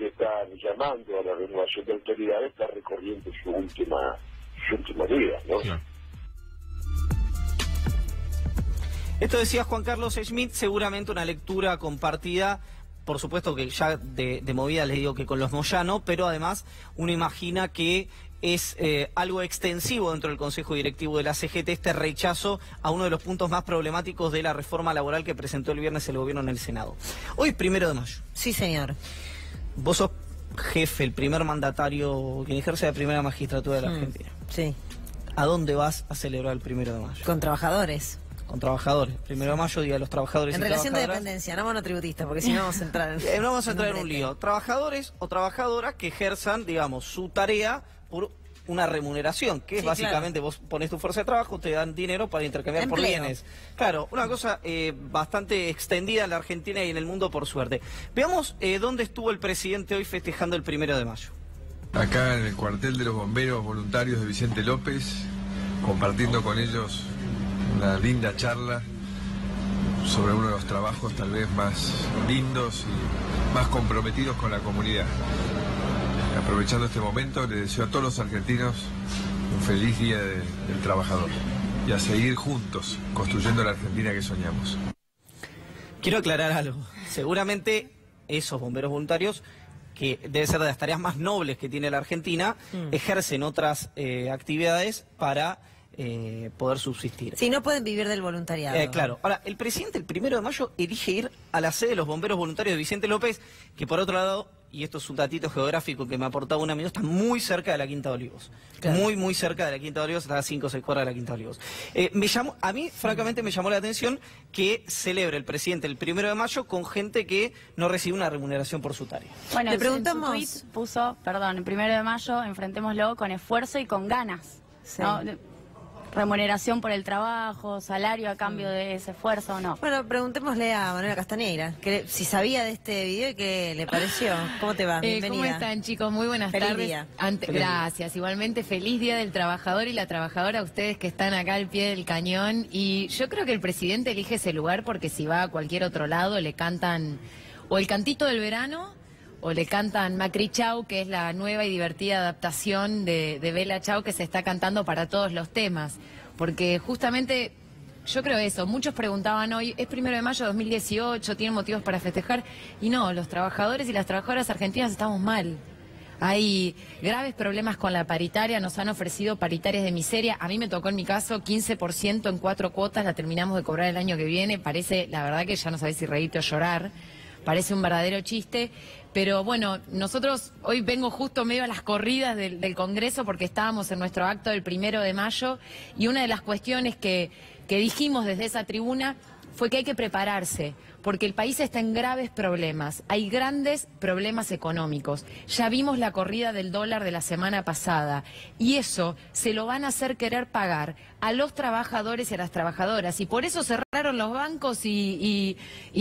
que están llamando a la renovación de autoridades está recorriendo su última día, ¿no? Claro. Esto decía Juan Carlos Schmitt, seguramente una lectura compartida, por supuesto que ya de movida les digo que con los Moyano, pero además uno imagina que es algo extensivo dentro del Consejo Directivo de la CGT, este rechazo a uno de los puntos más problemáticos de la reforma laboral que presentó el viernes el gobierno en el Senado. Hoy es 1 de mayo. Sí, señor. Vos sos jefe, el primer mandatario, quien ejerce la primera magistratura de la Argentina. Sí. ¿A dónde vas a celebrar el 1 de mayo? Con trabajadores. Con trabajadores. 1 de mayo, Día de los Trabajadores. En relación de dependencia, no monotributistas, porque si no vamos a entrar no vamos a entrar en un lío. Trabajadores o trabajadoras que ejerzan, digamos, su tarea por una remuneración, que es básicamente, claro, vos pones tu fuerza de trabajo, te dan dinero para intercambiar por bienes. Claro, una cosa bastante extendida en la Argentina y en el mundo, por suerte. Veamos dónde estuvo el presidente hoy festejando el 1 de mayo. Acá en el cuartel de los bomberos voluntarios de Vicente López, compartiendo con ellos una linda charla sobre uno de los trabajos tal vez más lindos y más comprometidos con la comunidad. Aprovechando este momento, le deseo a todos los argentinos un feliz Día del Trabajador y a seguir juntos construyendo la Argentina que soñamos. Quiero aclarar algo. Seguramente esos bomberos voluntarios, que debe ser de las tareas más nobles que tiene la Argentina, ejercen otras actividades para poder subsistir. Si no pueden vivir del voluntariado. Claro. Ahora, el presidente el 1 de mayo elige ir a la sede de los bomberos voluntarios de Vicente López, que por otro lado, y esto es un datito geográfico que me ha aportado un amigo, está muy cerca de la Quinta de Olivos. Claro. Muy cerca de la Quinta de Olivos, está a 5 o 6 cuadras de la Quinta de Olivos. A mí, francamente, me llamó la atención que celebre el presidente el 1 de mayo con gente que no recibe una remuneración por su tarea. Bueno, le preguntamos... en su tweet puso, perdón, el 1 de mayo, enfrentémoslo con esfuerzo y con ganas. Sí. ¿No? Remuneración por el trabajo, salario a cambio de ese esfuerzo, ¿no? Bueno, preguntémosle a Manuela Castañeira, que si sabía de este video y qué le pareció. ¿Cómo te va? Bienvenida. ¿Cómo están, chicos? Muy buenas tardes. Día. Gracias. Igualmente, feliz Día del Trabajador y la Trabajadora, a ustedes que están acá al pie del cañón. Y yo creo que el presidente elige ese lugar porque si va a cualquier otro lado le cantan o el cantito del verano o le cantan Macri Chau, que es la nueva y divertida adaptación de Bella Chau que se está cantando para todos los temas. Porque justamente, yo creo eso, muchos preguntaban hoy, es 1 de mayo de 2018, tienen motivos para festejar, y no, los trabajadores y las trabajadoras argentinas estamos mal. Hay graves problemas con la paritaria, nos han ofrecido paritarias de miseria, a mí me tocó en mi caso 15% en 4 cuotas, la terminamos de cobrar el año que viene, parece, la verdad que ya no sabés si reírte o llorar. Parece un verdadero chiste, pero bueno, nosotros hoy vengo justo medio a las corridas del Congreso porque estábamos en nuestro acto del 1 de mayo y una de las cuestiones que dijimos desde esa tribuna fue que hay que prepararse, porque el país está en graves problemas, hay grandes problemas económicos. Ya vimos la corrida del dólar de la semana pasada y eso se lo van a hacer querer pagar a los trabajadores y a las trabajadoras y por eso cerraron los bancos y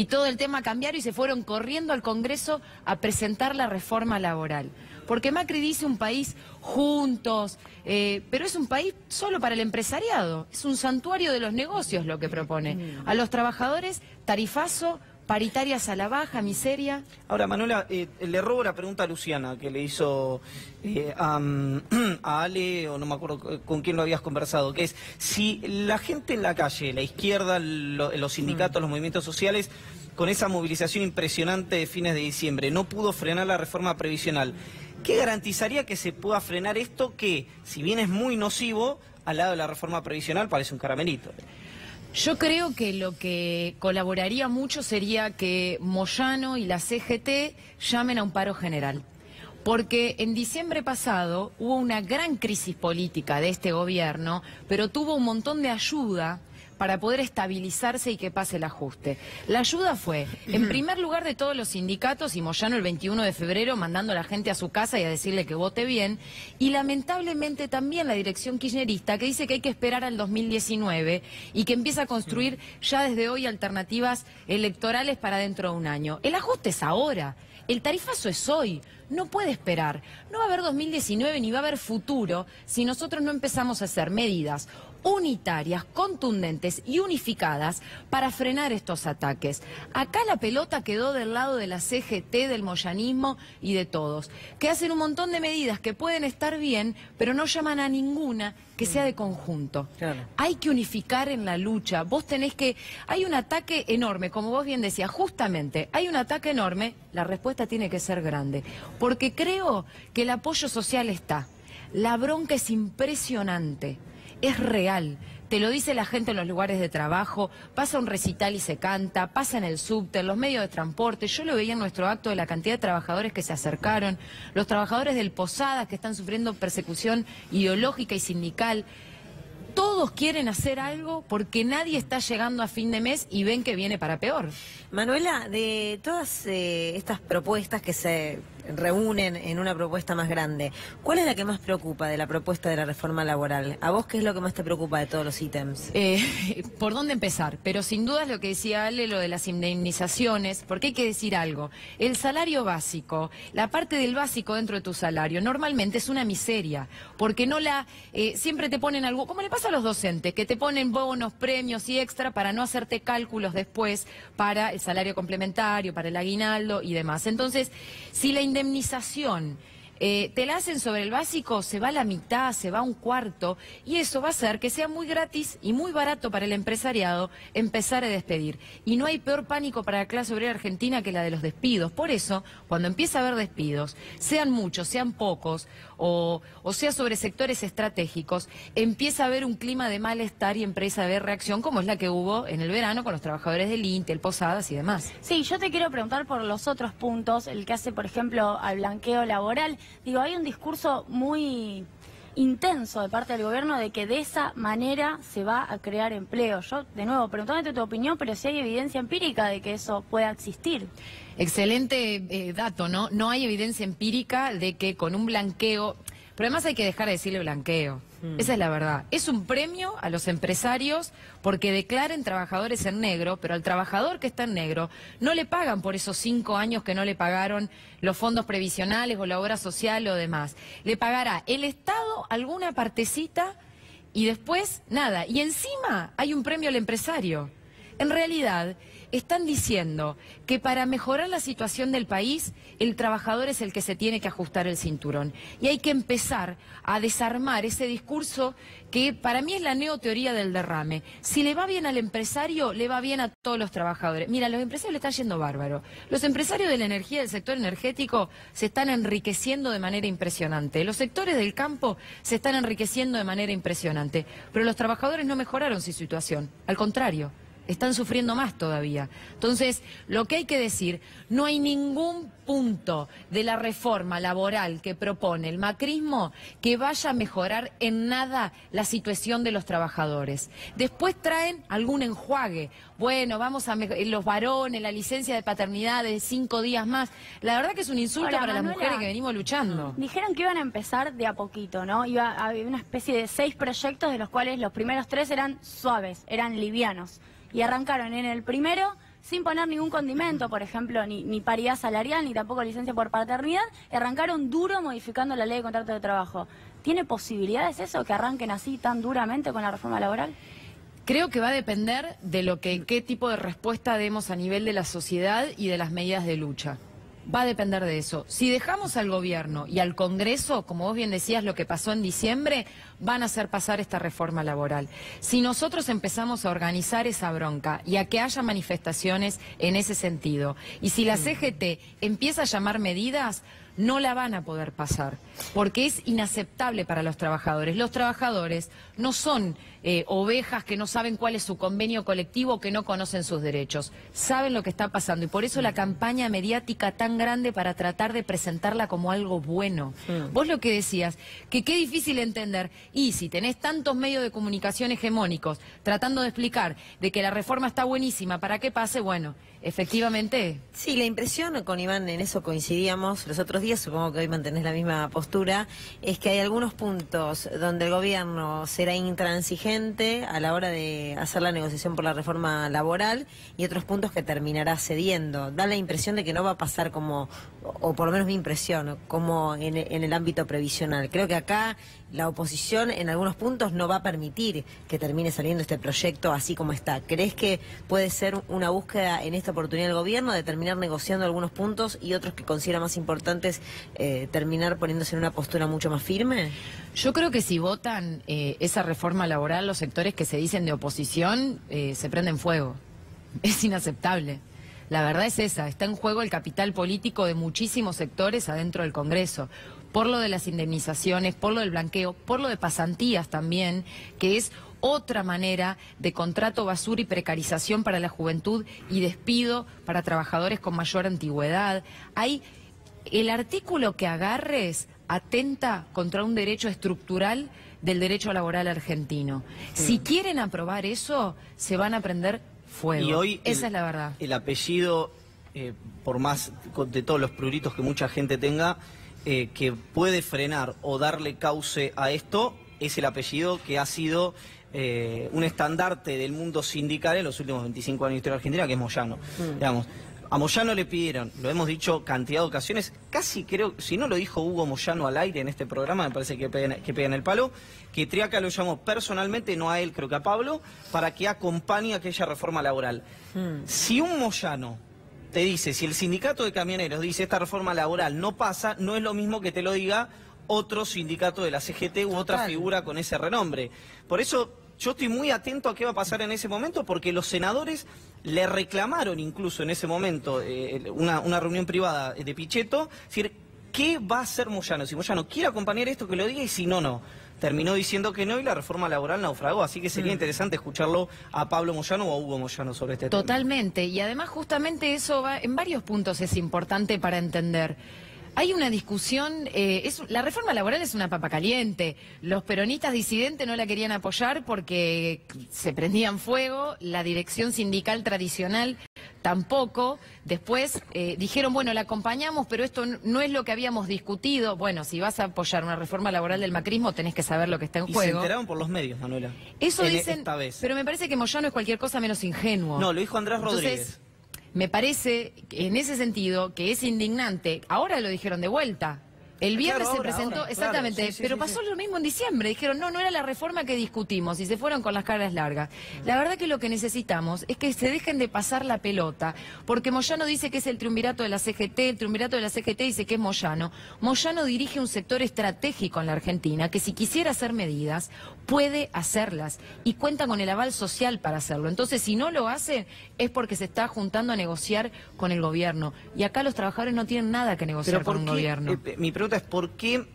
todo el tema cambiario y se fueron corriendo al Congreso a presentar la reforma laboral. Porque Macri dice un país juntos, pero es un país solo para el empresariado, es un santuario de los negocios lo que propone. A los trabajadores, tarifazo, paritarias a la baja, miseria. Ahora, Manuela, le robo la pregunta a Luciana, que le hizo a Ale, o no me acuerdo con quién lo habías conversado, que es, si la gente en la calle, la izquierda, los sindicatos, los movimientos sociales, con esa movilización impresionante de fines de diciembre, no pudo frenar la reforma previsional, ¿qué garantizaría que se pueda frenar esto que, si bien es muy nocivo, al lado de la reforma previsional parece un caramelito? Yo creo que lo que colaboraría mucho sería que Moyano y la CGT llamen a un paro general. Porque en diciembre pasado hubo una gran crisis política de este gobierno, pero tuvo un montón de ayuda para poder estabilizarse y que pase el ajuste. La ayuda fue, en primer lugar, de todos los sindicatos y Moyano el 21 de febrero mandando a la gente a su casa y a decirle que vote bien, y lamentablemente también la dirección kirchnerista que dice que hay que esperar al 2019 y que empieza a construir ya desde hoy alternativas electorales para dentro de un año. El ajuste es ahora. El tarifazo es hoy, no puede esperar. No va a haber 2019 ni va a haber futuro si nosotros no empezamos a hacer medidas unitarias, contundentes y unificadas para frenar estos ataques. Acá la pelota quedó del lado de la CGT, del moyanismo y de todos, que hacen un montón de medidas que pueden estar bien, pero no llaman a ninguna que sea de conjunto. Claro. Hay que unificar en la lucha. Vos tenés que... Hay un ataque enorme, como vos bien decías, justamente, hay un ataque enorme, la respuesta tiene que ser grande, porque creo que el apoyo social está. La bronca es impresionante. Es real, te lo dice la gente en los lugares de trabajo, pasa un recital y se canta, pasa en el subte, en los medios de transporte. Yo lo veía en nuestro acto de la cantidad de trabajadores que se acercaron, los trabajadores del Posadas que están sufriendo persecución ideológica y sindical. Todos quieren hacer algo porque nadie está llegando a fin de mes y ven que viene para peor. Manuela, de todas estas propuestas que se reúnen en una propuesta más grande, ¿cuál es la que más preocupa de la propuesta de la reforma laboral? ¿A vos qué es lo que más te preocupa de todos los ítems? ¿Por dónde empezar? Pero sin duda es lo que decía Ale, lo de las indemnizaciones, porque hay que decir algo. El salario básico, la parte del básico dentro de tu salario, normalmente es una miseria, porque no la... siempre te ponen algo, como le pasa a los docentes, que te ponen bonos, premios y extra para no hacerte cálculos después para el salario complementario, para el aguinaldo y demás. Entonces, si la indemnización te la hacen sobre el básico, se va a la mitad, se va a un cuarto, y eso va a hacer que sea muy gratis y muy barato para el empresariado empezar a despedir. Y no hay peor pánico para la clase obrera argentina que la de los despidos. Por eso, cuando empieza a haber despidos, sean muchos, sean pocos, o sea sobre sectores estratégicos, empieza a haber un clima de malestar y empieza a haber reacción, como es la que hubo en el verano con los trabajadores del Intel, Posadas y demás. Sí, yo te quiero preguntar por los otros puntos, el que hace, por ejemplo, al blanqueo laboral. Digo, hay un discurso muy intenso de parte del gobierno de que de esa manera se va a crear empleo. Yo, de nuevo, preguntándote tu opinión, pero si hay evidencia empírica de que eso pueda existir. Excelente dato, ¿no? No hay evidencia empírica de que con un blanqueo... Pero además hay que dejar de decirle blanqueo. Esa es la verdad. Es un premio a los empresarios porque declaren trabajadores en negro, pero al trabajador que está en negro no le pagan por esos 5 años que no le pagaron los fondos previsionales o la obra social o demás. Le pagará el Estado alguna partecita y después nada. Y encima hay un premio al empresario. En realidad, están diciendo que para mejorar la situación del país, el trabajador es el que se tiene que ajustar el cinturón. Y hay que empezar a desarmar ese discurso que para mí es la neoteoría del derrame. Si le va bien al empresario, le va bien a todos los trabajadores. Mira, a los empresarios le está yendo bárbaro. Los empresarios de la energía, del sector energético, se están enriqueciendo de manera impresionante. Los sectores del campo se están enriqueciendo de manera impresionante. Pero los trabajadores no mejoraron su situación. Al contrario. Están sufriendo más todavía. Entonces, lo que hay que decir, no hay ningún punto de la reforma laboral que propone el macrismo que vaya a mejorar en nada la situación de los trabajadores. Después traen algún enjuague. Bueno, vamos a los varones, la licencia de paternidad de 5 días más. La verdad que es un insulto para Manuela, las mujeres que venimos luchando. Dijeron que iban a empezar de a poquito, ¿no? Iba a haber una especie de 6 proyectos, de los cuales los primeros 3 eran suaves, eran livianos. Y arrancaron en el primero sin poner ningún condimento, por ejemplo, ni paridad salarial, ni tampoco licencia por paternidad, y arrancaron duro modificando la ley de contrato de trabajo. ¿Tiene posibilidades eso, que arranquen así tan duramente con la reforma laboral? Creo que va a depender de qué tipo de respuesta demos a nivel de la sociedad y de las medidas de lucha. Va a depender de eso. Si dejamos al gobierno y al Congreso, como vos bien decías, lo que pasó en diciembre, van a hacer pasar esta reforma laboral. Si nosotros empezamos a organizar esa bronca y a que haya manifestaciones en ese sentido, y si la CGT empieza a llamar medidas, no la van a poder pasar, porque es inaceptable para los trabajadores. Los trabajadores no son ovejas que no saben cuál es su convenio colectivo, que no conocen sus derechos. Saben lo que está pasando y por eso la campaña mediática tan grande para tratar de presentarla como algo bueno. Vos lo que decías, que qué difícil entender, y si tenés tantos medios de comunicación hegemónicos tratando de explicar de que la reforma está buenísima para que pase, bueno, efectivamente... Sí, la impresión, con Iván en eso coincidíamos los otros días, supongo que hoy mantenés la misma postura, es que hay algunos puntos donde el gobierno será intransigente a la hora de hacer la negociación por la reforma laboral y otros puntos que terminará cediendo. Da la impresión de que no va a pasar como, o por lo menos mi impresión, como en el ámbito previsional. Creo que acá la oposición en algunos puntos no va a permitir que termine saliendo este proyecto así como está. ¿Crees que puede ser una búsqueda en esta oportunidad del gobierno de terminar negociando algunos puntos y otros que considera más importantes terminar poniéndose en una postura mucho más firme? Yo creo que si votan esa reforma laboral, los sectores que se dicen de oposición se prenden fuego. Es inaceptable. La verdad es esa, está en juego el capital político de muchísimos sectores adentro del Congreso, por lo de las indemnizaciones, por lo del blanqueo, por lo de pasantías también, que es otra manera de contrato basura y precarización para la juventud y despido para trabajadores con mayor antigüedad. El artículo que agarres atenta contra un derecho estructural del derecho laboral argentino. Si quieren aprobar eso, se van a prender fuego. Y hoy esa es la verdad. El apellido, por más de todos los pruritos que mucha gente tenga, que puede frenar o darle cauce a esto, es el apellido que ha sido un estandarte del mundo sindical en los últimos 25 años de historia argentina, que es Moyano. Digamos, a Moyano le pidieron, lo hemos dicho cantidad de ocasiones, casi creo, si no lo dijo Hugo Moyano al aire en este programa, me parece que pegan el palo, que Triaca lo llamó personalmente, no a él, creo que a Pablo, para que acompañe aquella reforma laboral. Si un Moyano te dice, si el sindicato de camioneros dice esta reforma laboral no pasa, no es lo mismo que te lo diga otro sindicato de la CGT u otra figura con ese renombre. Por eso yo estoy muy atento a qué va a pasar en ese momento, porque los senadores le reclamaron incluso en ese momento una reunión privada de Pichetto, es decir, ¿qué va a hacer Moyano? Si Moyano quiere acompañar esto, que lo diga, y si no, no. Terminó diciendo que no y la reforma laboral naufragó, así que sería interesante escucharlo a Pablo Moyano o a Hugo Moyano sobre este tema. Totalmente, y además justamente eso va en varios puntos, es importante para entender. Hay una discusión, la reforma laboral es una papa caliente. Los peronistas disidentes no la querían apoyar porque se prendían fuego, la dirección sindical tradicional tampoco. Después dijeron, bueno, la acompañamos, pero esto no es lo que habíamos discutido. Bueno, si vas a apoyar una reforma laboral del macrismo, tenés que saber lo que está en juego. Y se enteraron por los medios, Manuela. Eso dicen, esta vez. Pero me parece que Moyano es cualquier cosa menos ingenuo. No, lo dijo Andrés Rodríguez. Entonces, me parece, en ese sentido, que es indignante. Ahora lo dijeron de vuelta. El viernes se presentó, exactamente, claro, sí, pero pasó lo mismo en diciembre. Dijeron, no era la reforma que discutimos y se fueron con las caras largas. La verdad que lo que necesitamos es que se dejen de pasar la pelota, porque Moyano dice que es el triunvirato de la CGT, el triunvirato de la CGT dice que es Moyano. Moyano dirige un sector estratégico en la Argentina que si quisiera hacer medidas, puede hacerlas y cuenta con el aval social para hacerlo. Entonces, si no lo hace, es porque se está juntando a negociar con el gobierno. Y acá los trabajadores no tienen nada que negociar con un gobierno. Mi pregunta es ¿por qué,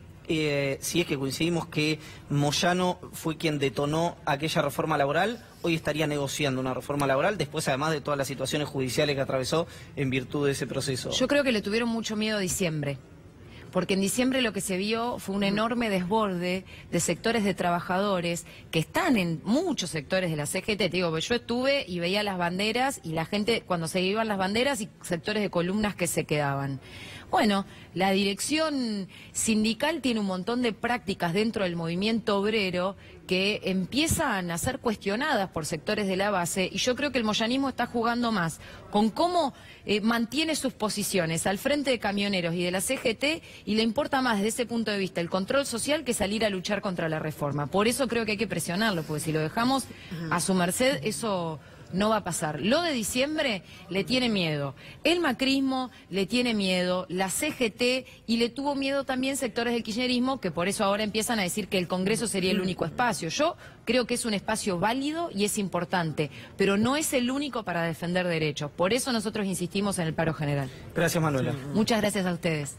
si es que coincidimos que Moyano fue quien detonó aquella reforma laboral, hoy estaría negociando una reforma laboral, después además de todas las situaciones judiciales que atravesó en virtud de ese proceso? Yo creo que le tuvieron mucho miedo a diciembre. Porque en diciembre lo que se vio fue un enorme desborde de sectores de trabajadores que están en muchos sectores de la CGT. Te digo, yo estuve y veía las banderas y la gente cuando se iban las banderas y sectores de columnas que se quedaban. Bueno, la dirección sindical tiene un montón de prácticas dentro del movimiento obrero que empiezan a ser cuestionadas por sectores de la base y yo creo que el moyanismo está jugando más con cómo mantiene sus posiciones al frente de camioneros y de la CGT y le importa más desde ese punto de vista el control social que salir a luchar contra la reforma. Por eso creo que hay que presionarlo, porque si lo dejamos a su merced, eso no va a pasar. Lo de diciembre le tiene miedo. El macrismo le tiene miedo, la CGT, y le tuvo miedo también sectores del kirchnerismo, que por eso ahora empiezan a decir que el Congreso sería el único espacio. Yo creo que es un espacio válido y es importante, pero no es el único para defender derechos. Por eso nosotros insistimos en el paro general. Gracias, Manuela. Muchas gracias a ustedes.